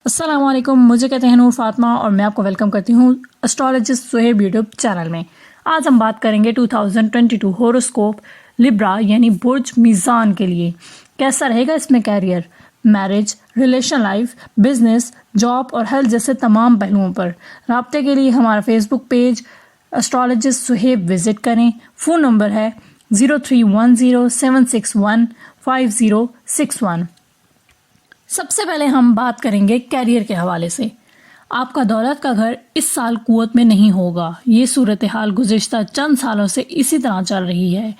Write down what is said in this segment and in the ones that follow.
السلام علیکم، مجھے کہتے ہیں نور فاطمہ اور میں آپ کو ویلکم کرتی ہوں اسٹرالوجسٹ سہیب یوٹیوب چینل میں۔ آج ہم بات کریں گے 2022 ہوروسکوپ لبرا یعنی برج میزان کے لیے کیسا رہے گا اس میں career, marriage, relation life, business, job اور ہیلتھ جیسے تمام پہلوؤں پر۔ رابطے کے لیے ہمارا Facebook page astrologist Suhaib visit کریں۔ فون نمبر ہے 0310761501۔ سب سے پہلے ہم بات کریں گے کیریئر کے حوالے سے۔ آپ کا دولت کا گھر اس سال قوت میں نہیں ہوگا۔ یہ صورتحال گزشتہ چند سالوں سے اسی طرح چل رہی ہے۔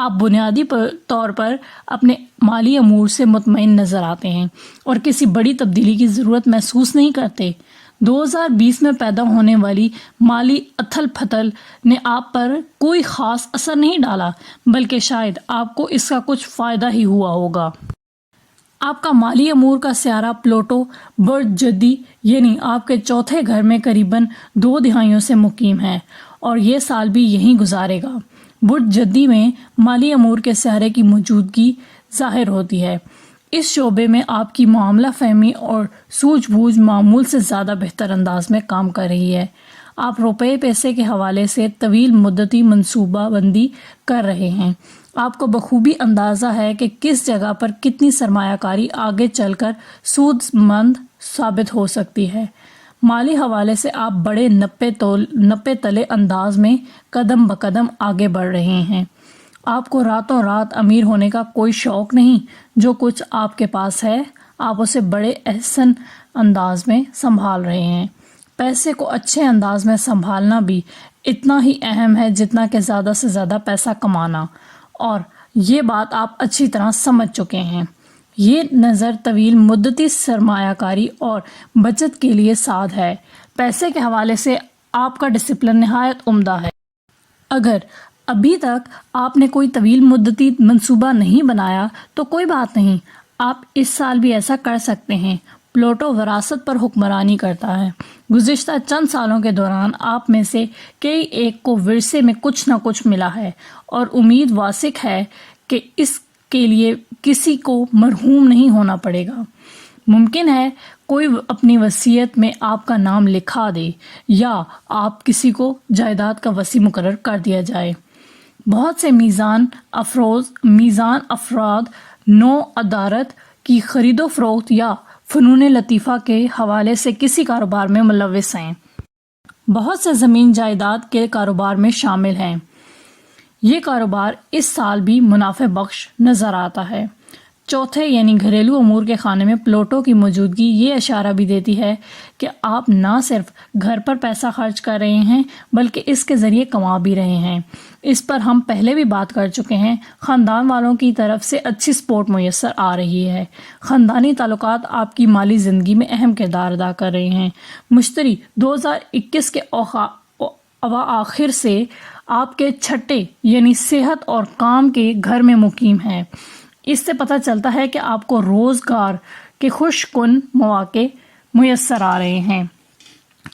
آپ بنیادی طور پر اپنے مالی امور سے مطمئن نظر آتے ہیں اور کسی بڑی تبدیلی کی ضرورت محسوس نہیں کرتے۔ 2020 میں پیدا ہونے والی مالی اتھل پھتل نے آپ پر کوئی خاص اثر نہیں ڈالا، بلکہ شاید آپ کو اس کا کچھ فائدہ ہی ہوا ہوگا۔ آپ کا مالی امور کا سیارہ پلوٹو برج جدی یعنی آپ کے چوتھے گھر میں قریباً 2 دہائیوں سے مقیم ہے اور یہ سال بھی یہیں گزارے گا۔ برج جدی میں مالی امور کے سیارے کی موجودگی ظاہر ہوتی ہے۔ اس شعبے میں آپ کی معاملہ فہمی اور سوجھ بوجھ معمول سے زیادہ بہتر انداز میں کام کر رہی ہے۔ آپ روپے پیسے کے حوالے سے طویل مدتی منصوبہ بندی کر رہے ہیں۔ آپ کو بخوبی اندازہ ہے کہ کس جگہ پر کتنی سرمایہ کاری آگے چل کر سود مند ثابت ہو سکتی ہے۔ مالی حوالے سے آپ بڑے نپے تلے انداز میں قدم بقدم آگے بڑھ رہے ہیں۔ آپ کو راتوں رات امیر ہونے کا کوئی شوق نہیں۔ جو کچھ آپ کے پاس ہے آپ اسے بڑے احسن انداز میں سنبھال رہے ہیں۔ پیسے کو اچھے انداز میں سنبھالنا بھی اتنا ہی اہم ہے جتنا کہ زیادہ سے زیادہ پیسہ کمانا، اور یہ بات آپ اچھی طرح سمجھ چکے ہیں۔ یہ نظر طویل مدتی سرمایہ کاری اور بچت کے لیے ساد ہے۔ پیسے کے حوالے سے آپ کا ڈسپلن نہایت عمدہ ہے۔ اگر ابھی تک آپ نے کوئی طویل مدتی منصوبہ نہیں بنایا تو کوئی بات نہیں، آپ اس سال بھی ایسا کر سکتے ہیں۔ پلوٹو وراثت پر حکمرانی کرتا ہے۔ گزشتہ چند سالوں کے دوران آپ میں سے کئی ایک کو ورثے میں کچھ نہ کچھ ملا ہے اور امید واسق ہے کہ اس کے لیے کسی کو مرحوم نہیں ہونا پڑے گا۔ ممکن ہے کوئی اپنی وصیت میں آپ کا نام لکھا دے یا آپ کسی کو جائیداد کا وصی مقرر کر دیا جائے۔ بہت سے میزان افراد نو ادارت کی خرید و فروخت یا فنون لطیفہ کے حوالے سے کسی کاروبار میں ملوث ہیں۔ بہت سے زمین جائیداد کے کاروبار میں شامل ہیں۔ یہ کاروبار اس سال بھی منافع بخش نظر آتا ہے۔ چوتھے یعنی گھریلو امور کے خانے میں پلوٹو کی موجودگی یہ اشارہ بھی دیتی ہے کہ آپ نہ صرف گھر پر پیسہ خرچ کر رہے ہیں بلکہ اس کے ذریعے کما بھی رہے ہیں۔ اس پر ہم پہلے بھی بات کر چکے ہیں۔ خاندان والوں کی طرف سے اچھی سپورٹ میسر آ رہی ہے۔ خاندانی تعلقات آپ کی مالی زندگی میں اہم کردار ادا کر رہے ہیں۔ مشتری 2021 کے اواخر سے آپ کے چھٹے یعنی صحت اور کام کے گھر میں مقیم ہے۔ اس سے پتہ چلتا ہے کہ آپ کو روزگار کے خوش کن مواقع میسر آ رہے ہیں۔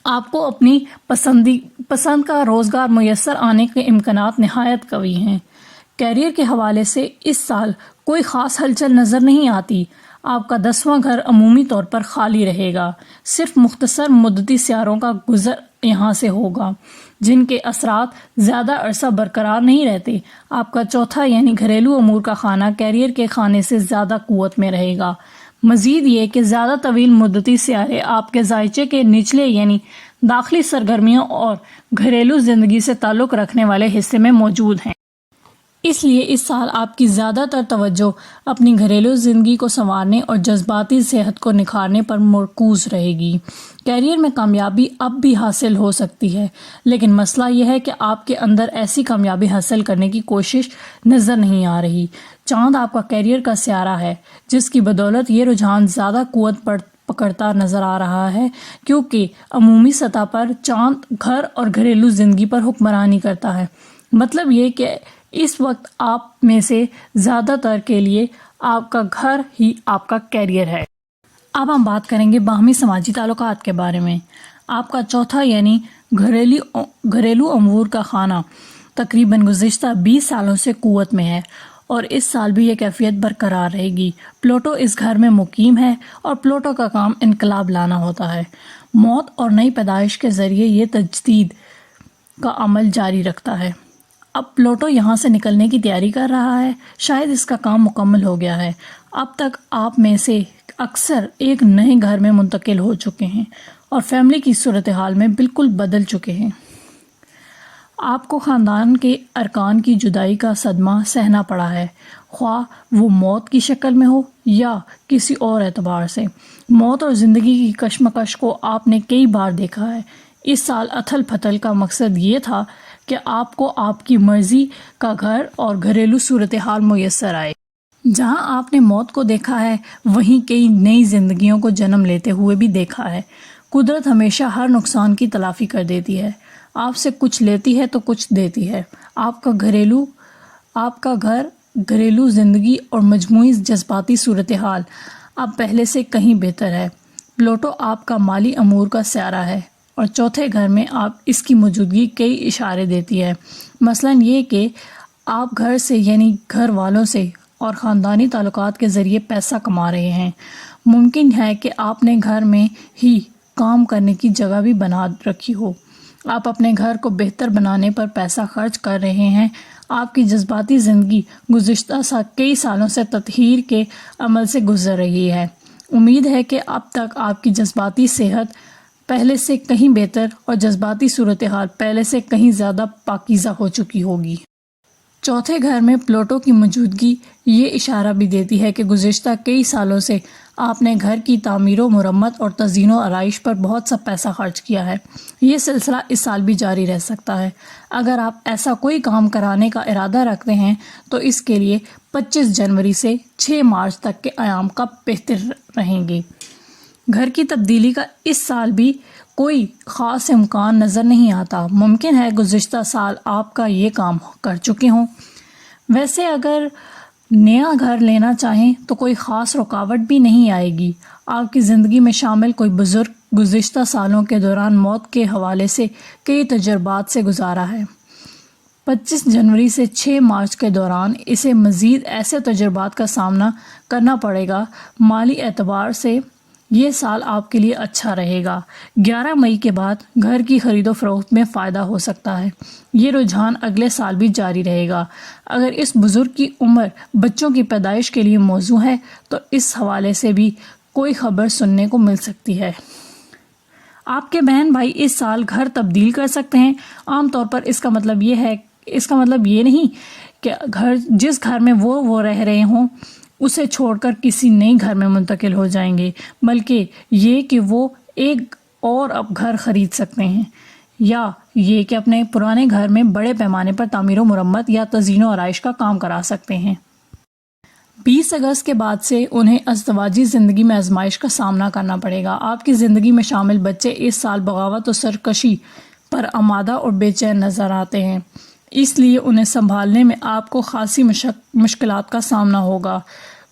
آپ کو اپنی پسند کا روزگار میسر آنے کے امکانات نہایت قوی ہیں۔ کیریئر کے حوالے سے اس سال کوئی خاص ہلچل نظر نہیں آتی۔ آپ کا 10واں گھر عمومی طور پر خالی رہے گا۔ صرف مختصر مدتی سیاروں کا گزر یہاں سے ہوگا جن کے اثرات زیادہ عرصہ برقرار نہیں رہتے۔ آپ کا چوتھا یعنی گھریلو امور کا خانہ کیریئر کے خانے سے زیادہ قوت میں رہے گا۔ مزید یہ کہ زیادہ طویل مدتی سیارے آپ کے ذائچے کے نچلے یعنی داخلی سرگرمیوں اور گھریلو زندگی سے تعلق رکھنے والے حصے میں موجود ہیں۔ اس لیے اس سال آپ کی زیادہ تر توجہ اپنی گھریلو زندگی کو سنوارنے اور جذباتی صحت کو نکھارنے پر مرکوز رہے گی۔ کیریئر میں کامیابی اب بھی حاصل ہو سکتی ہے، لیکن مسئلہ یہ ہے کہ آپ کے اندر ایسی کامیابی حاصل کرنے کی کوشش نظر نہیں آ رہی۔ چاند آپ کا کیریئر کا سیارہ ہے جس کی بدولت یہ رجحان زیادہ قوت پکڑتا نظر آ رہا ہے، کیونکہ عمومی سطح پر چاند گھر اور گھریلو زندگی پر حکمرانی کرتا ہے۔ مطلب یہ کہ اس وقت آپ میں سے زیادہ تر کے لیے آپ کا گھر ہی آپ کا کیریئر ہے۔ اب ہم بات کریں گے باہمی سماجی تعلقات کے بارے میں۔ آپ کا چوتھا یعنی گھریلو امور کا خانہ تقریباً گزشتہ 20 سالوں سے قوت میں ہے اور اس سال بھی یہ کیفیت برقرار رہے گی۔ پلوٹو اس گھر میں مقیم ہے اور پلوٹو کا کام انقلاب لانا ہوتا ہے۔ موت اور نئی پیدائش کے ذریعے یہ تجدید کا عمل جاری رکھتا ہے۔ اب پلوٹو یہاں سے نکلنے کی تیاری کر رہا ہے، شاید اس کا کام مکمل ہو گیا ہے۔ اب تک آپ میں سے اکثر ایک نئے گھر میں منتقل ہو چکے ہیں اور فیملی کی صورتحال میں بالکل بدل چکے ہیں۔ آپ کو خاندان کے ارکان کی جدائی کا صدمہ سہنا پڑا ہے، خواہ وہ موت کی شکل میں ہو یا کسی اور اعتبار سے۔ موت اور زندگی کی کشمکش کو آپ نے کئی بار دیکھا ہے۔ اس سال اتھل پھتل کا مقصد یہ تھا کہ آپ کو آپ کی مرضی کا گھر اور گھریلو صورتحال میسر آئے۔ جہاں آپ نے موت کو دیکھا ہے، وہیں کئی نئی زندگیوں کو جنم لیتے ہوئے بھی دیکھا ہے۔ قدرت ہمیشہ ہر نقصان کی تلافی کر دیتی ہے، آپ سے کچھ لیتی ہے تو کچھ دیتی ہے۔ آپ کا گھر، گھریلو زندگی اور مجموعی جذباتی صورتحال اب پہلے سے کہیں بہتر ہے۔ پلوٹو آپ کا مالی امور کا سیارہ ہے اور چوتھے گھر میں آپ اس کی موجودگی کئی اشارے دیتی ہے، مثلاً یہ کہ آپ گھر سے یعنی گھر والوں سے اور خاندانی تعلقات کے ذریعے پیسہ کما رہے ہیں۔ ممکن ہے کہ آپ نے گھر میں ہی کام کرنے کی جگہ بھی بنا رکھی ہو۔ آپ اپنے گھر کو بہتر بنانے پر پیسہ خرچ کر رہے ہیں۔ آپ کی جذباتی زندگی گزشتہ کئی سالوں سے تطہیر کے عمل سے گزر رہی ہے۔ امید ہے کہ اب تک آپ کی جذباتی صحت پہلے سے کہیں بہتر اور جذباتی صورتحال پہلے سے کہیں زیادہ پاکیزہ ہو چکی ہوگی۔ چوتھے گھر میں پلوٹو کی موجودگی یہ اشارہ بھی دیتی ہے کہ گزشتہ کئی سالوں سے آپ نے گھر کی تعمیر و مرمت اور تزئین و آرائش پر بہت سا پیسہ خرچ کیا ہے۔ یہ سلسلہ اس سال بھی جاری رہ سکتا ہے۔ اگر آپ ایسا کوئی کام کرانے کا ارادہ رکھتے ہیں تو اس کے لیے 25 جنوری سے 6 مارچ تک کے ایام کا بہتر رہیں گے۔ گھر کی تبدیلی کا اس سال بھی کوئی خاص امکان نظر نہیں آتا۔ ممکن ہے گزشتہ سال آپ کا یہ کام کر چکے ہوں۔ ویسے اگر نیا گھر لینا چاہیں تو کوئی خاص رکاوٹ بھی نہیں آئے گی۔ آپ کی زندگی میں شامل کوئی بزرگ گزشتہ سالوں کے دوران موت کے حوالے سے کئی تجربات سے گزارا ہے۔ 25 جنوری سے 6 مارچ کے دوران اسے مزید ایسے تجربات کا سامنا کرنا پڑے گا۔ مالی اعتبار سے یہ سال آپ کے لیے اچھا رہے گا۔ 11 مئی کے بعد گھر کی خرید و فروخت میں فائدہ ہو سکتا ہے۔ یہ رجحان اگلے سال بھی جاری رہے گا۔ اگر اس بزرگ کی عمر بچوں کی پیدائش کے لیے موزوں ہے تو اس حوالے سے بھی کوئی خبر سننے کو مل سکتی ہے۔ آپ کے بہن بھائی اس سال گھر تبدیل کر سکتے ہیں۔ عام طور پر اس کا مطلب یہ نہیں کہ جس گھر میں وہ رہ رہے ہوں اسے چھوڑ کر کسی نئے گھر میں منتقل ہو جائیں گے، بلکہ یہ کہ وہ ایک اور اب گھر خرید سکتے ہیں، یا یہ کہ اپنے پرانے گھر میں بڑے پیمانے پر تعمیر و مرمت یا تزئین و آرائش کا کام کرا سکتے ہیں۔ 20 اگست کے بعد سے انہیں ازدواجی زندگی میں آزمائش کا سامنا کرنا پڑے گا۔ آپ کی زندگی میں شامل بچے اس سال بغاوت و سرکشی پر آمادہ اور بے چین نظر آتے ہیں، اس لیے انہیں سنبھالنے میں آپ کو خاصی مشکلات کا سامنا ہوگا۔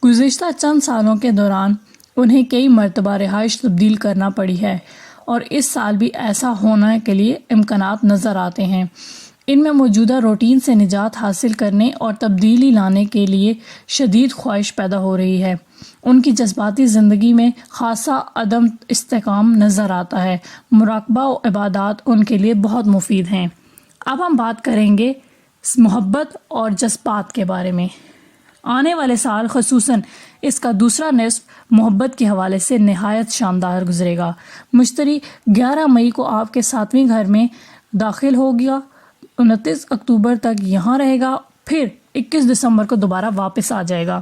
گزشتہ چند سالوں کے دوران انہیں کئی مرتبہ رہائش تبدیل کرنا پڑی ہے اور اس سال بھی ایسا ہونے کے لیے امکانات نظر آتے ہیں۔ ان میں موجودہ روٹین سے نجات حاصل کرنے اور تبدیلی لانے کے لیے شدید خواہش پیدا ہو رہی ہے۔ ان کی جذباتی زندگی میں خاصا عدم استحکام نظر آتا ہے۔ مراقبہ و عبادات ان کے لیے بہت مفید ہیں۔ اب ہم بات کریں گے محبت اور جذبات کے بارے میں۔ آنے والے سال خصوصاً اس کا دوسرا نصف محبت کے حوالے سے نہایت شاندار گزرے گا۔ مشتری 11 مئی کو آپ کے 7ویں گھر میں داخل ہوگا، 29 اکتوبر تک یہاں رہے گا، پھر 21 دسمبر کو دوبارہ واپس آ جائے گا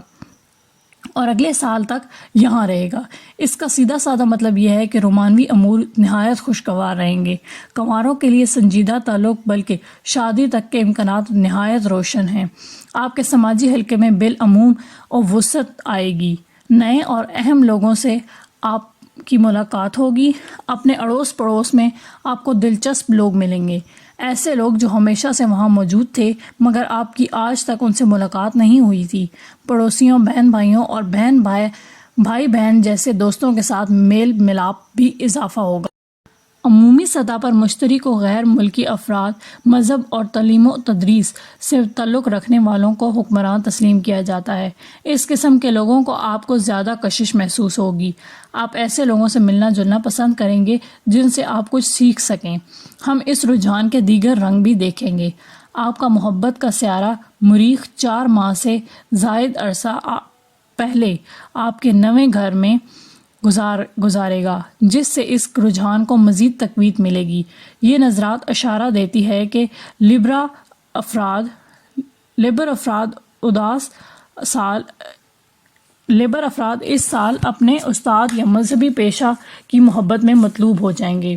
اور اگلے سال تک یہاں رہے گا۔ اس کا سیدھا سادہ مطلب یہ ہے کہ رومانوی امور نہایت خوشگوار رہیں گے۔ کنواروں کے لیے سنجیدہ تعلق بلکہ شادی تک کے امکانات نہایت روشن ہیں۔ آپ کے سماجی حلقے میں بالعموم اور وسعت آئے گی۔ نئے اور اہم لوگوں سے آپ کی ملاقات ہوگی۔ اپنے اڑوس پڑوس میں آپ کو دلچسپ لوگ ملیں گے، ایسے لوگ جو ہمیشہ سے وہاں موجود تھے مگر آپ کی آج تک ان سے ملاقات نہیں ہوئی تھی۔ پڑوسیوں، بہن بھائیوں اور بھائی بہن جیسے دوستوں کے ساتھ میل ملاپ بھی اضافہ ہوگا۔ عمومی سطح پر مشتری کو غیر ملکی افراد، مذہب اور تعلیم و تدریس سے تعلق رکھنے والوں کو حکمران تسلیم کیا جاتا ہے۔ اس قسم کے لوگوں کو آپ کو زیادہ کشش محسوس ہوگی۔ آپ ایسے لوگوں سے ملنا جلنا پسند کریں گے جن سے آپ کچھ سیکھ سکیں۔ ہم اس رجحان کے دیگر رنگ بھی دیکھیں گے۔ آپ کا محبت کا سیارہ مریخ 4 ماہ سے زائد عرصہ پہلے آپ کے نویں گھر میں گزارے گا، جس سے اس رجحان کو مزید تقویت ملے گی۔ یہ نظرات اشارہ دیتی ہے کہ لیبر افراد اس سال اپنے استاد یا مذہبی پیشہ کی محبت میں مطلوب ہو جائیں گے۔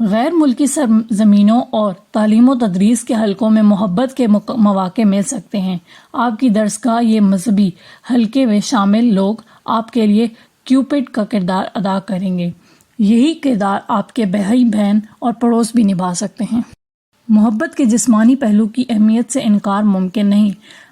غیر ملکی سرزمینوں اور تعلیم و تدریس کے حلقوں میں محبت کے مواقع مل سکتے ہیں۔ آپ کی درسگاہ یہ مذہبی حلقے میں شامل لوگ آپ کے لیے کیوپڈ کا کردار ادا کریں گے۔ یہی کردار آپ کے بھائی بہن اور پڑوس بھی نبھا سکتے ہیں۔ محبت کے جسمانی پہلو کی اہمیت سے انکار ممکن نہیں،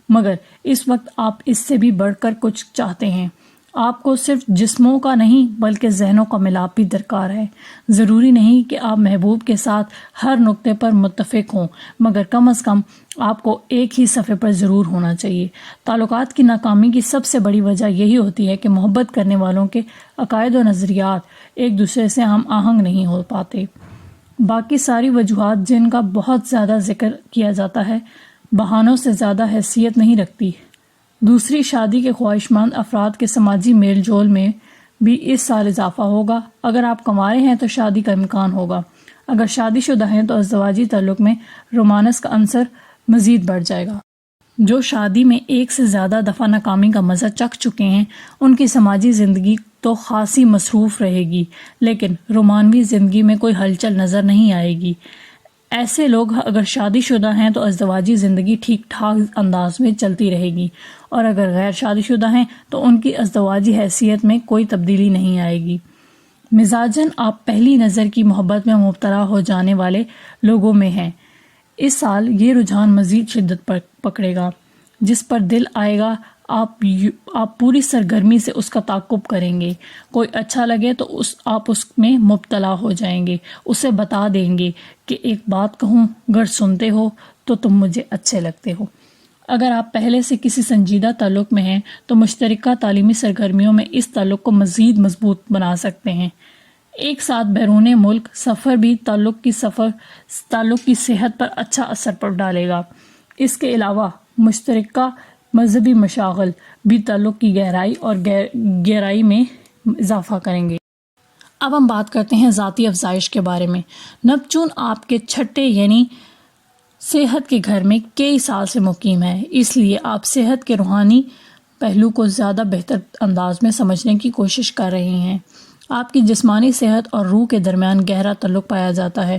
مگر اس وقت آپ اس سے بھی بڑھ کر کچھ چاہتے ہیں۔ آپ کو صرف جسموں کا نہیں بلکہ ذہنوں کا ملاپ بھی درکار ہے۔ ضروری نہیں کہ آپ محبوب کے ساتھ ہر نقطے پر متفق ہوں، مگر کم از کم آپ کو ایک ہی صفحے پر ضرور ہونا چاہیے۔ تعلقات کی ناکامی کی سب سے بڑی وجہ یہی ہوتی ہے کہ محبت کرنے والوں کے عقائد و نظریات ایک دوسرے سے ہم آہنگ نہیں ہو پاتے۔ باقی ساری وجوہات جن کا بہت زیادہ ذکر کیا جاتا ہے، بہانوں سے زیادہ حیثیت نہیں رکھتی۔ دوسری، شادی کے خواہشمند افراد کے سماجی میل جول میں بھی اس سال اضافہ ہوگا۔ اگر آپ کنوارے ہیں تو شادی کا امکان ہوگا۔ اگر شادی شدہ ہیں تو ازدواجی تعلق میں رومانس کا عنصر مزید بڑھ جائے گا۔ جو شادی میں ایک سے زیادہ دفعہ ناکامی کا مزہ چکھ چکے ہیں، ان کی سماجی زندگی تو خاصی مصروف رہے گی، لیکن رومانوی زندگی میں کوئی ہلچل نظر نہیں آئے گی۔ ایسے لوگ اگر شادی شدہ ہیں تو ازدواجی زندگی ٹھیک ٹھاک انداز میں چلتی رہے گی، اور اگر غیر شادی شدہ ہیں تو ان کی ازدواجی حیثیت میں کوئی تبدیلی نہیں آئے گی۔ مزاجاً آپ پہلی نظر کی محبت میں مبتلا ہو جانے والے لوگوں میں ہیں۔ اس سال یہ رجحان مزید شدت پکڑے گا۔ جس پر دل آئے گا آپ پوری سرگرمی سے اس کا تعاقب کریں گے۔ کوئی اچھا لگے تو آپ اس میں مبتلا ہو جائیں گے، اسے بتا دیں گے کہ ایک بات کہوں، گر سنتے ہو تو تم مجھے اچھے لگتے ہو۔ اگر آپ پہلے سے کسی سنجیدہ تعلق میں ہیں تو مشترکہ تعلیمی سرگرمیوں میں اس تعلق کو مزید مضبوط بنا سکتے ہیں۔ ایک ساتھ بیرون ملک سفر بھی تعلق کی صحت پر اچھا اثر ڈالے گا۔ اس کے علاوہ مشترکہ مذہبی مشاغل بھی تعلق کی گہرائی میں اضافہ کریں گے۔ اب ہم بات کرتے ہیں ذاتی افزائش کے بارے میں۔ نیپچون آپ کے چھٹے یعنی صحت کے گھر میں کئی سال سے مقیم ہے، اس لیے آپ صحت کے روحانی پہلو کو زیادہ بہتر انداز میں سمجھنے کی کوشش کر رہے ہیں۔ آپ کی جسمانی صحت اور روح کے درمیان گہرا تعلق پایا جاتا ہے۔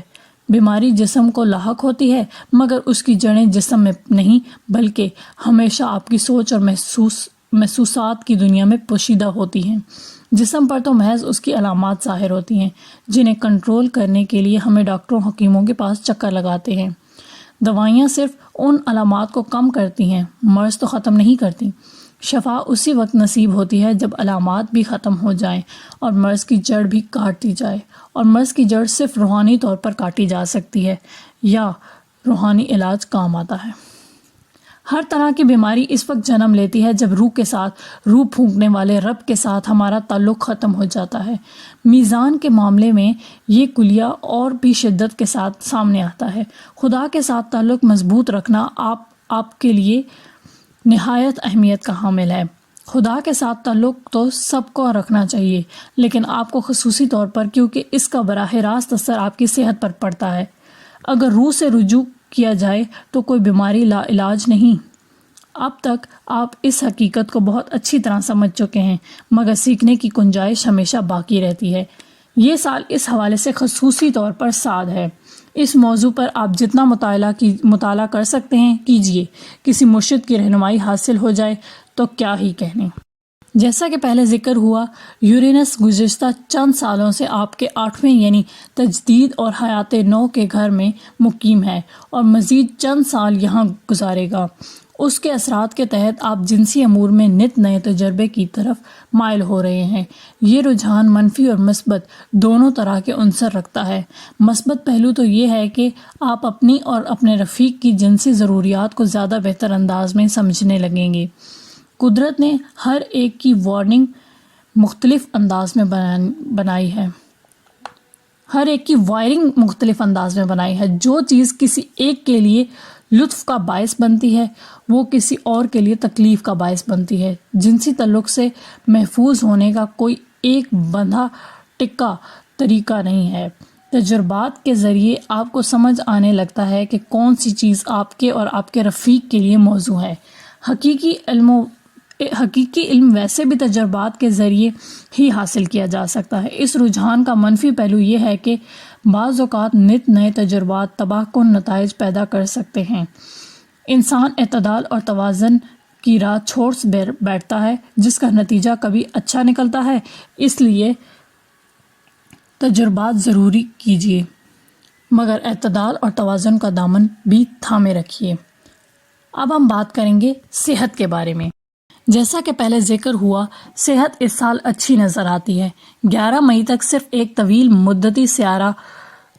بیماری جسم کو لاحق ہوتی ہے، مگر اس کی جڑیں جسم میں نہیں بلکہ ہمیشہ آپ کی سوچ اور محسوسات کی دنیا میں پوشیدہ ہوتی ہیں۔ جسم پر تو محض اس کی علامات ظاہر ہوتی ہیں، جنہیں کنٹرول کرنے کے لیے ہمیں ڈاکٹروں حکیموں کے پاس چکر لگاتے ہیں۔ دوائیاں صرف ان علامات کو کم کرتی ہیں، مرض تو ختم نہیں کرتی۔ شفا اسی وقت نصیب ہوتی ہے جب علامات بھی ختم ہو جائیں اور مرض کی جڑ بھی کاٹ دی جائے، اور مرض کی جڑ صرف روحانی طور پر کاٹی جا سکتی ہے یا روحانی علاج کام آتا ہے۔ ہر طرح کی بیماری اس وقت جنم لیتی ہے جب روح کے ساتھ، روح پھونکنے والے رب کے ساتھ ہمارا تعلق ختم ہو جاتا ہے۔ میزان کے معاملے میں یہ کلیہ اور بھی شدت کے ساتھ سامنے آتا ہے۔ خدا کے ساتھ تعلق مضبوط رکھنا آپ کے لیے نہایت اہمیت کا حامل ہے۔ خدا کے ساتھ تعلق تو سب کو رکھنا چاہیے، لیکن آپ کو خصوصی طور پر، کیونکہ اس کا براہ راست اثر آپ کی صحت پر پڑتا ہے۔ اگر روح سے رجوع کیا جائے تو کوئی بیماری لا علاج نہیں۔ اب تک آپ اس حقیقت کو بہت اچھی طرح سمجھ چکے ہیں، مگر سیکھنے کی گنجائش ہمیشہ باقی رہتی ہے۔ یہ سال اس حوالے سے خصوصی طور پر سعد ہے۔ اس موضوع پر آپ جتنا مطالعہ کر سکتے ہیں کیجیے۔ کسی مرشد کی رہنمائی حاصل ہو جائے تو کیا ہی کہنے۔ جیسا کہ پہلے ذکر ہوا، یورینس گزشتہ چند سالوں سے آپ کے 8ویں یعنی تجدید اور حیات نو کے گھر میں مقیم ہے اور مزید چند سال یہاں گزارے گا۔ اس کے اثرات کے تحت آپ جنسی امور میں نت نئے تجربے کی طرف مائل ہو رہے ہیں۔ یہ رجحان منفی اور مثبت دونوں طرح کے عنصر رکھتا ہے۔ مثبت پہلو تو یہ ہے کہ آپ اپنی اور اپنے رفیق کی جنسی ضروریات کو زیادہ بہتر انداز میں سمجھنے لگیں گے۔ قدرت نے ہر ایک کی وائرنگ مختلف انداز میں بنائی ہے۔ جو چیز کسی ایک کے لیے لطف کا باعث بنتی ہے وہ کسی اور کے لیے تکلیف کا باعث بنتی ہے۔ جنسی تعلق سے محفوظ ہونے کا کوئی ایک بندھا ٹکا طریقہ نہیں ہے۔ تجربات کے ذریعے آپ کو سمجھ آنے لگتا ہے کہ کون سی چیز آپ کے اور آپ کے رفیق کے لیے موزوں ہے۔ حقیقی علم ویسے بھی تجربات کے ذریعے ہی حاصل کیا جا سکتا ہے۔ اس رجحان کا منفی پہلو یہ ہے کہ بعض اوقات نت نئے تجربات تباہ کن نتائج پیدا کر سکتے ہیں۔ انسان اعتدال اور توازن کی راہ چھوڑ بیٹھتا ہے جس کا نتیجہ کبھی اچھا نکلتا ہے۔ اس لیے تجربات ضرور کیجیے مگر اعتدال اور توازن کا دامن بھی تھامے رکھیے۔ اب ہم بات کریں گے صحت کے بارے میں۔ جیسا کہ پہلے ذکر ہوا، صحت اس سال اچھی نظر آتی ہے۔ 11 مئی تک صرف ایک طویل مدتی سیارہ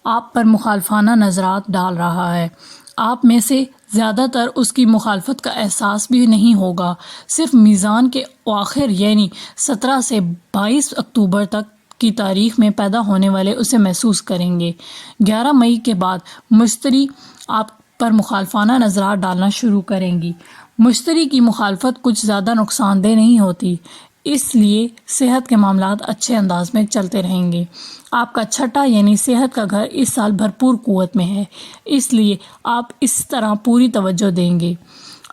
آپ پر مخالفانہ نظرات ڈال رہا ہے۔ آپ میں سے زیادہ تر اس کی مخالفت کا احساس بھی نہیں ہوگا، صرف میزان کے اواخر یعنی 17 سے 22 اکتوبر تک کی تاریخ میں پیدا ہونے والے اسے محسوس کریں گے۔ 11 مئی کے بعد مشتری آپ پر مخالفانہ نظرات ڈالنا شروع کریں گی۔ مشتری کی مخالفت کچھ زیادہ نقصان دہ نہیں ہوتی، اس لیے صحت کے معاملات اچھے انداز میں چلتے رہیں گے۔ آپ کا چھٹا یعنی صحت کا گھر اس سال بھرپور قوت میں ہے، اس لیے آپ اس طرح پوری توجہ دیں گے۔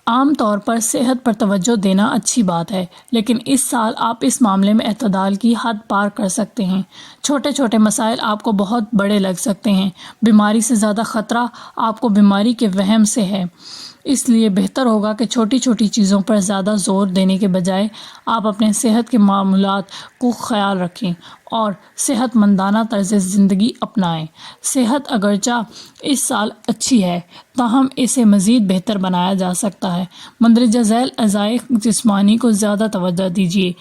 عام طور پر صحت پر توجہ دینا اچھی بات ہے، لیکن اس سال آپ اس معاملے میں اعتدال کی حد پار کر سکتے ہیں۔ چھوٹے چھوٹے مسائل آپ کو بہت بڑے لگ سکتے ہیں۔ بیماری سے زیادہ خطرہ آپ کو بیماری کے وہم سے ہے، اس لیے بہتر ہوگا کہ چھوٹی چھوٹی چیزوں پر زیادہ زور دینے کے بجائے آپ اپنے صحت کے معاملات کو خیال رکھیں اور صحت مندانہ طرز زندگی اپنائیں۔ صحت اگرچہ اس سال اچھی ہے، تاہم اسے مزید بہتر بنایا جا سکتا ہے۔ مندرجہ ذیل اعضائے جسمانی کو زیادہ توجہ دیجیے۔